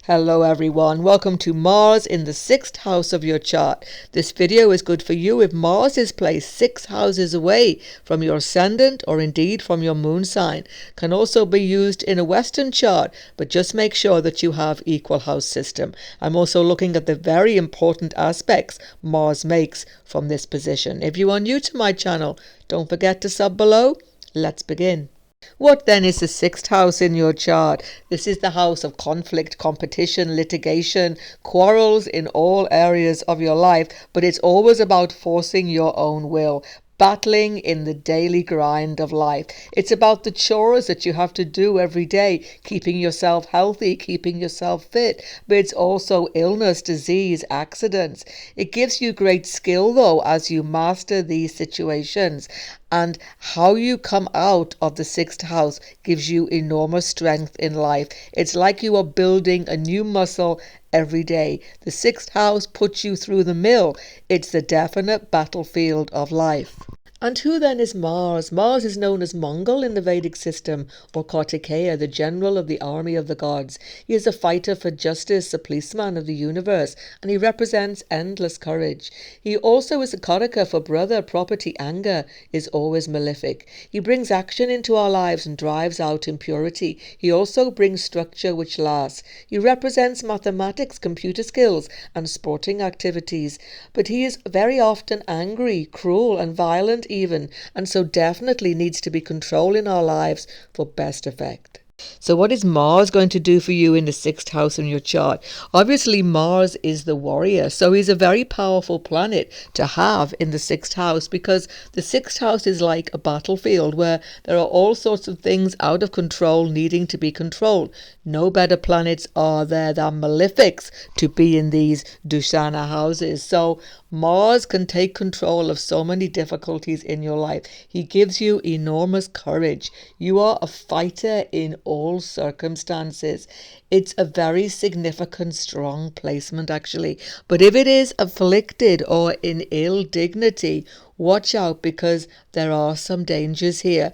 Hello everyone, welcome to Mars in the 6th house of your chart. This video is good for you if Mars is placed 6 houses away from your ascendant or indeed from your moon sign. Can also be used in a Western chart, but just make sure that you have equal house system. I'm also looking at the very important aspects Mars makes from this position. If you are new to my channel, don't forget to sub below. Let's begin. What then is the 6th house in your chart? This is the house of conflict, competition, litigation, quarrels in all areas of your life, but it's always about forcing your own will, battling in the daily grind of life. It's about the chores that you have to do every day, keeping yourself healthy, keeping yourself fit, but it's also illness, disease, accidents. It gives you great skill though as you master these situations. And how you come out of the 6th house gives you enormous strength in life. It's like you are building a new muscle every day. The 6th house puts you through the mill. It's the definite battlefield of life. And who then is Mars? Mars is known as Mongol in the Vedic system, or Kartikeya, the general of the army of the gods. He is a fighter for justice, a policeman of the universe, and he represents endless courage. He also is a Karaka for brother, property, anger is always malefic. He brings action into our lives and drives out impurity. He also brings structure which lasts. He represents mathematics, computer skills, and sporting activities. But he is very often angry, cruel, and violent even, and so definitely needs to be controlled in our lives for best effect. So what is Mars going to do for you in the 6th house in your chart? Obviously, Mars is the warrior, so he's a very powerful planet to have in the 6th house, because the 6th house is like a battlefield where there are all sorts of things out of control needing to be controlled. No better planets are there than malefics to be in these Dusana houses. So Mars can take control of so many difficulties in your life. He gives you enormous courage. You are a fighter in all circumstances. It's a very significant, strong placement actually. But if it is afflicted or in ill dignity, watch out, because there are some dangers here.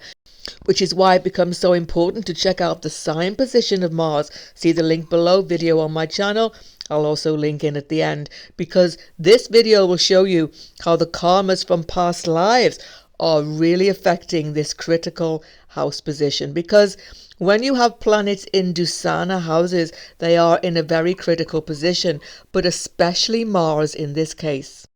Which is why it becomes so important to check out the sign position of Mars. See the link below, video on my channel. I'll also link in at the end, because this video will show you how the karmas from past lives are really affecting this critical house position. Because when you have planets in Dusana houses, they are in a very critical position, but especially Mars in this case.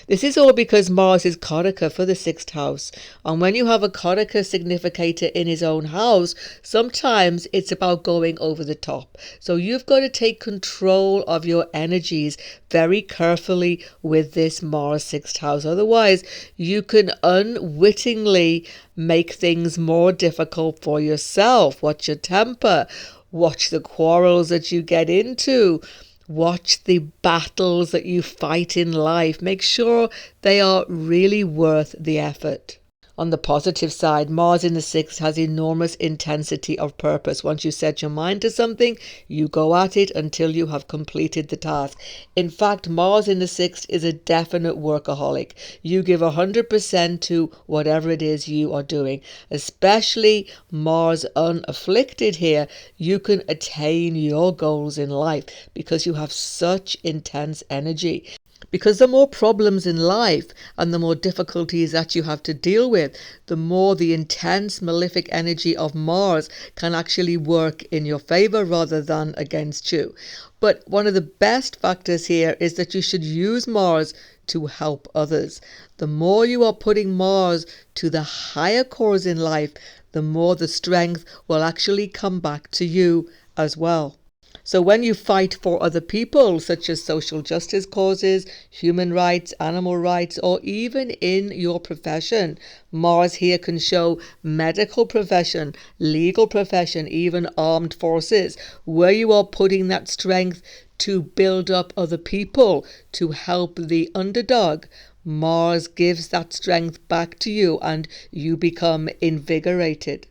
This is all because Mars is Karaka for the 6th house, and when you have a Karaka significator in his own house, sometimes it's about going over the top. So you've got to take control of your energies very carefully with this Mars 6th house. Otherwise, you can unwittingly make things more difficult for yourself. Watch your temper. Watch the quarrels that you get into. Watch the battles that you fight in life. Make sure they are really worth the effort. On the positive side, Mars in the 6th has enormous intensity of purpose. Once you set your mind to something, you go at it until you have completed the task. In fact, Mars in the 6th is a definite workaholic. You give 100% to whatever it is you are doing. Especially Mars unafflicted here, you can attain your goals in life because you have such intense energy. Because the more problems in life and the more difficulties that you have to deal with, the more the intense malefic energy of Mars can actually work in your favor rather than against you. But one of the best factors here is that you should use Mars to help others. The more you are putting Mars to the higher cause in life, the more the strength will actually come back to you as well. So when you fight for other people, such as social justice causes, human rights, animal rights, or even in your profession, Mars here can show medical profession, legal profession, even armed forces, where you are putting that strength to build up other people, to help the underdog. Mars gives that strength back to you and you become invigorated.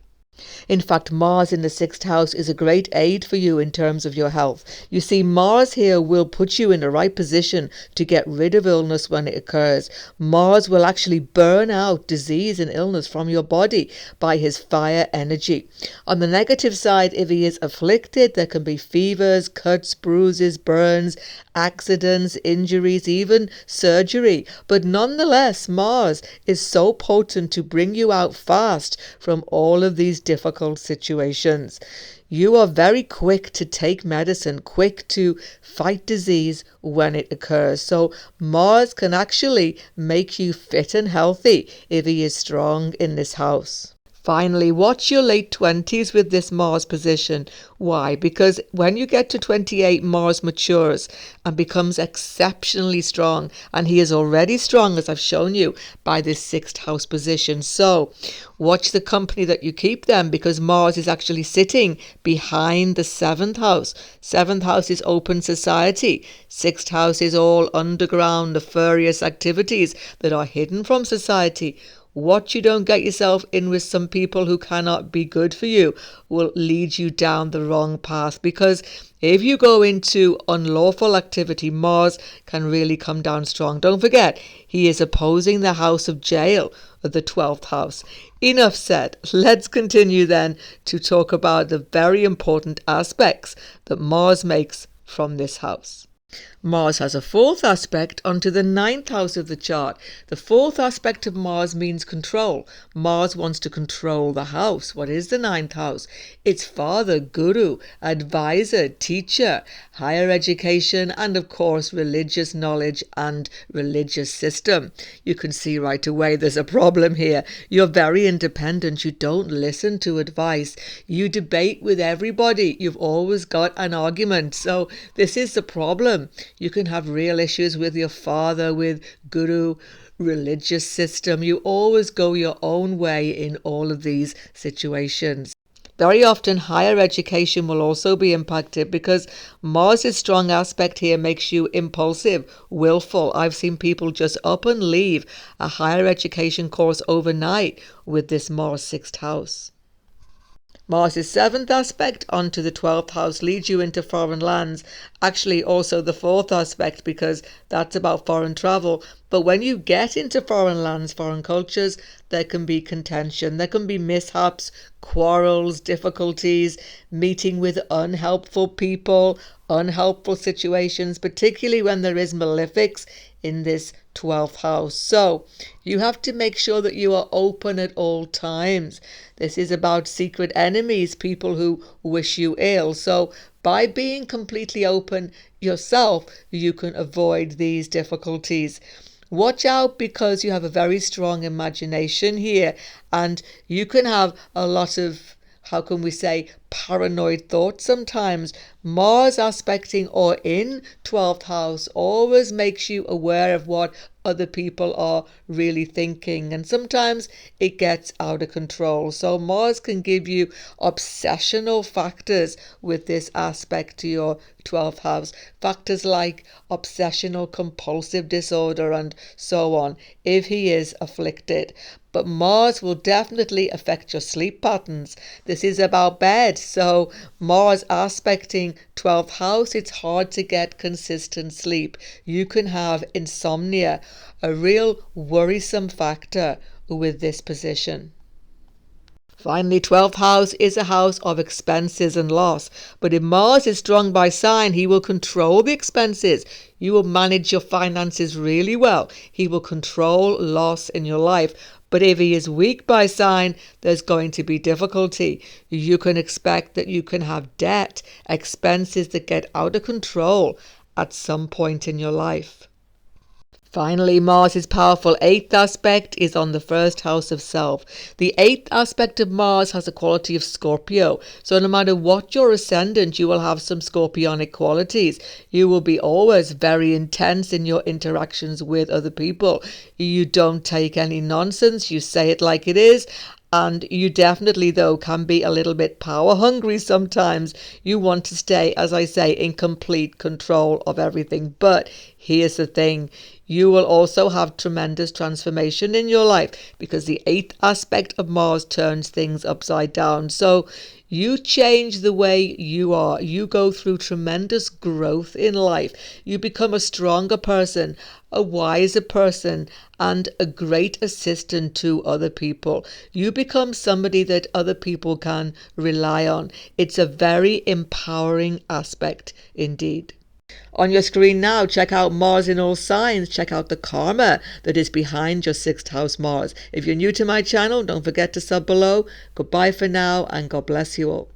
In fact, Mars in the sixth house is a great aid for you in terms of your health. You see, Mars here will put you in the right position to get rid of illness when it occurs. Mars will actually burn out disease and illness from your body by his fire energy. On the negative side, if he is afflicted, there can be fevers, cuts, bruises, burns, accidents, injuries, even surgery. But nonetheless, Mars is so potent to bring you out fast from all of these difficult situations. You are very quick to take medicine, quick to fight disease when it occurs. So Mars can actually make you fit and healthy if he is strong in this house. Finally, watch your late 20s with this Mars position. Why? Because when you get to 28, Mars matures and becomes exceptionally strong. And he is already strong, as I've shown you, by this sixth house position. So watch the company that you keep then, because Mars is actually sitting behind the seventh house. Seventh house is open society. Sixth house is all underground, nefarious activities that are hidden from society. What you don't get yourself in with some people who cannot be good for you will lead you down the wrong path, because if you go into unlawful activity, Mars can really come down strong. Don't forget, he is opposing the house of jail, the 12th house. Enough said. Let's continue then to talk about the very important aspects that Mars makes from this house. Mars has a fourth aspect onto the ninth house of the chart. The fourth aspect of Mars means control. Mars wants to control the house. What is the ninth house? It's father, guru, advisor, teacher, higher education, and of course religious knowledge and religious system. You can see right away there's a problem here. You're very independent. You don't listen to advice. You debate with everybody. You've always got an argument. So this is the problem. You can have real issues with your father, with guru, religious system. You always go your own way in all of these situations. Very often higher education will also be impacted, because Mars' strong aspect here makes you impulsive, willful. I've seen people just up and leave a higher education course overnight with this Mars sixth house. Mars' seventh aspect onto the 12th house leads you into foreign lands. Actually, also the fourth aspect, because that's about foreign travel. But when you get into foreign lands, foreign cultures, there can be contention. There can be mishaps, quarrels, difficulties, meeting with unhelpful people, unhelpful situations, particularly when there is malefics in this 12th house. So you have to make sure that you are open at all times. This is about secret enemies, people who wish you ill. So by being completely open yourself, you can avoid these difficulties. Watch out, because you have a very strong imagination here, and you can have a lot of, how can we say, paranoid thoughts sometimes. Mars aspecting or in 12th house always makes you aware of what other people are really thinking, and sometimes it gets out of control. So Mars can give you obsessional factors with this aspect to your 12th house, factors like obsessional compulsive disorder and so on, if he is afflicted. But Mars will definitely affect your sleep patterns. This is about bed. So Mars aspecting 12th house, it's hard to get consistent sleep. You can have insomnia, a real worrisome factor with this position. Finally, 12th house is a house of expenses and loss. But if Mars is strong by sign, he will control the expenses. You will manage your finances really well. He will control loss in your life. But if he is weak by sign, there's going to be difficulty. You can expect that you can have debt, expenses that get out of control at some point in your life. Finally, Mars' powerful eighth aspect is on the first house of self. The eighth aspect of Mars has a quality of Scorpio. So no matter what your ascendant, you will have some scorpionic qualities. You will be always very intense in your interactions with other people. You don't take any nonsense. You say it like it is. And you definitely, though, can be a little bit power hungry sometimes. You want to stay, as I say, in complete control of everything. But here's the thing. You will also have tremendous transformation in your life because the 8th aspect of Mars turns things upside down. So you change the way you are. You go through tremendous growth in life. You become a stronger person, a wiser person, and a great assistant to other people. You become somebody that other people can rely on. It's a very empowering aspect indeed. On your screen now, check out Mars in all signs. Check out the karma that is behind your 6th house Mars. If you're new to my channel, don't forget to sub below. Goodbye for now, and God bless you all.